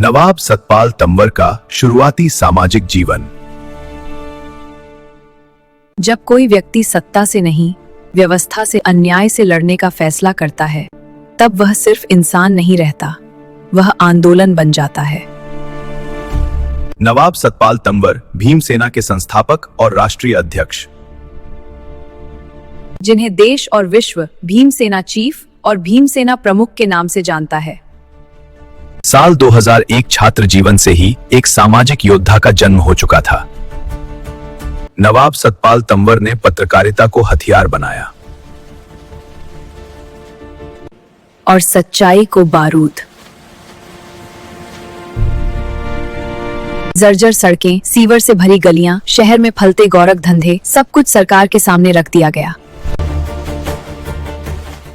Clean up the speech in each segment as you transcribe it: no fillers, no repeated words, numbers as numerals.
नवाब सतपाल तंवर का शुरुआती सामाजिक जीवन। जब कोई व्यक्ति सत्ता से नहीं, व्यवस्था से, अन्याय से लड़ने का फैसला करता है, तब वह सिर्फ इंसान नहीं रहता, वह आंदोलन बन जाता है। नवाब सतपाल तंवर भीमसेना के संस्थापक और राष्ट्रीय अध्यक्ष, जिन्हें देश और विश्व भीमसेना चीफ और भीमसेना प्रमुख के नाम से जानता है। साल 2001 छात्र जीवन से ही एक सामाजिक योद्धा का जन्म हो चुका था। नवाब सतपाल तंवर ने पत्रकारिता को हथियार बनाया और सच्चाई को बारूद। जर्जर सड़कें, सीवर से भरी गलियां, शहर में फलते गोरख धंधे, सब कुछ सरकार के सामने रख दिया गया।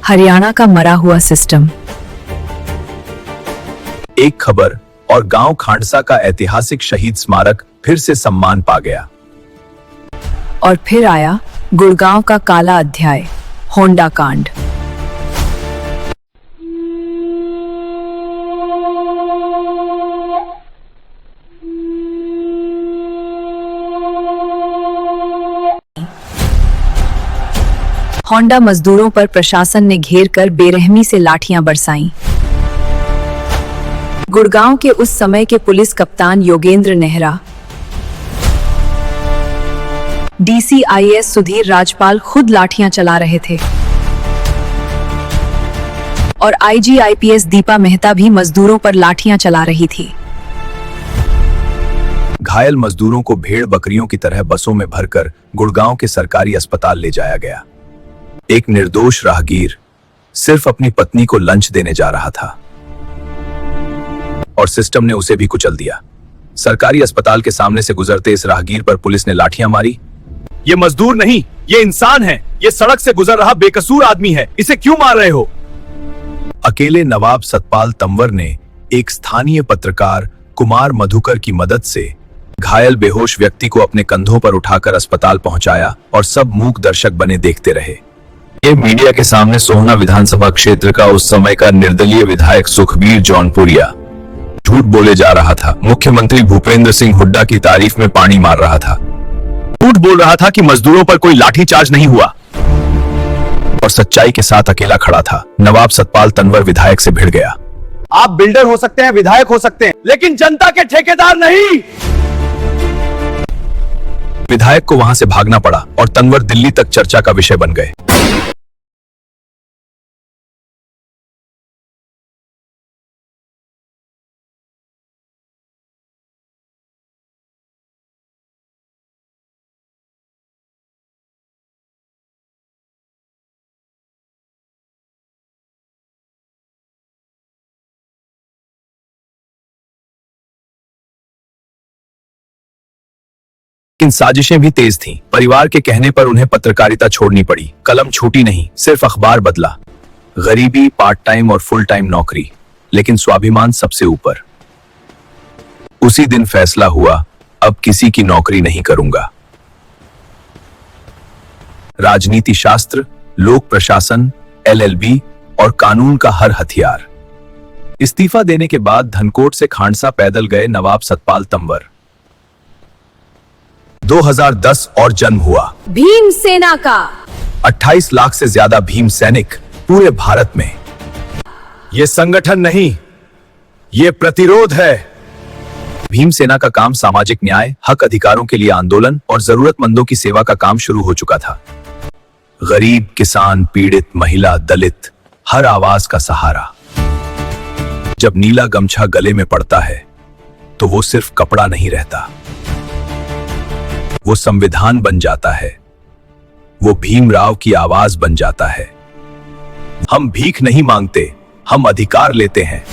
हरियाणा का मरा हुआ सिस्टम, एक खबर और गांव खांडसा का ऐतिहासिक शहीद स्मारक फिर से सम्मान पा गया। और फिर आया गुड़गांव का काला अध्याय, होंडा कांड। होंडा मजदूरों पर प्रशासन ने घेर कर बेरहमी से लाठियां बरसाईं। गुड़गांव के उस समय के पुलिस कप्तान योगेंद्र नेहरा, DCIS सुधीर राजपाल खुद लाठियां चला रहे थे और IG IPS दीपा मेहता भी मजदूरों पर लाठियां चला रही थी। घायल मजदूरों को भेड़ बकरियों की तरह बसों में भरकर गुड़गांव के सरकारी अस्पताल ले जाया गया। एक निर्दोष राहगीर सिर्फ अपनी पत्नी को लंच देने जा रहा था और सिस्टम ने उसे भी कुचल दिया। सरकारी अस्पताल के सामने से गुजरते इस राहगीर पर पुलिस ने लाठियां मारी। ये मजदूर नहीं, ये इंसान है, ये सड़क से गुजर रहा बेकसूर आदमी है, इसे क्यों मार रहे हो? अकेले नवाब सतपाल तंवर ने एक स्थानीय पत्रकार कुमार मधुकर की मदद से घायल बेहोश व्यक्ति को अपने कंधों पर उठाकर अस्पताल पहुंचाया और सब मूक दर्शक बने देखते रहे। ये मीडिया के सामने सोहना विधानसभा क्षेत्र का उस समय का निर्दलीय विधायक सुखबीर जौनपुरिया झूठ बोले जा रहा था। मुख्यमंत्री भूपेंद्र सिंह हुड्डा की तारीफ में पानी मार रहा था। झूठ बोल रहा था कि मजदूरों पर कोई लाठीचार्ज नहीं हुआ और सच्चाई के साथ अकेला खड़ा था। नवाब सतपाल तंवर विधायक से भिड़ गया। आप बिल्डर हो सकते हैं, विधायक हो सकते हैं, लेकिन जनता के ठेकेदार नहीं। विधायक को वहां से भागना पड़ा और तंवर दिल्ली तक चर्चा का विषय बन गए। इन साजिशें भी तेज थीं। परिवार के कहने पर उन्हें पत्रकारिता छोड़नी पड़ी। कलम छूटी नहीं, सिर्फ अखबार बदला। गरीबी, पार्ट टाइम और फुल टाइम नौकरी, लेकिन स्वाभिमान सबसे ऊपर। उसी दिन फैसला हुआ, अब किसी की नौकरी नहीं करूंगा। राजनीति शास्त्र, लोक प्रशासन, LLB और कानून का हर हथियार। इस्तीफा देने के बाद धनकोट से खांडसा पैदल गए नवाब सतपाल तंवर। 2010 और जन्म हुआ भीमसेना का। 28 लाख से ज्यादा भीम सैनिक पूरे भारत में। ये संगठन नहीं, ये प्रतिरोध है। भीमसेना का काम सामाजिक न्याय, हक अधिकारों के लिए आंदोलन और जरूरतमंदों की सेवा का काम शुरू हो चुका था। गरीब, किसान, पीड़ित, महिला, दलित, हर आवाज का सहारा। जब नीला गमछा गले में पड़ता है तो वो सिर्फ कपड़ा नहीं रहता, वो संविधान बन जाता है, वो भीमराव की आवाज बन जाता है। हम भीख नहीं मांगते, हम अधिकार लेते हैं।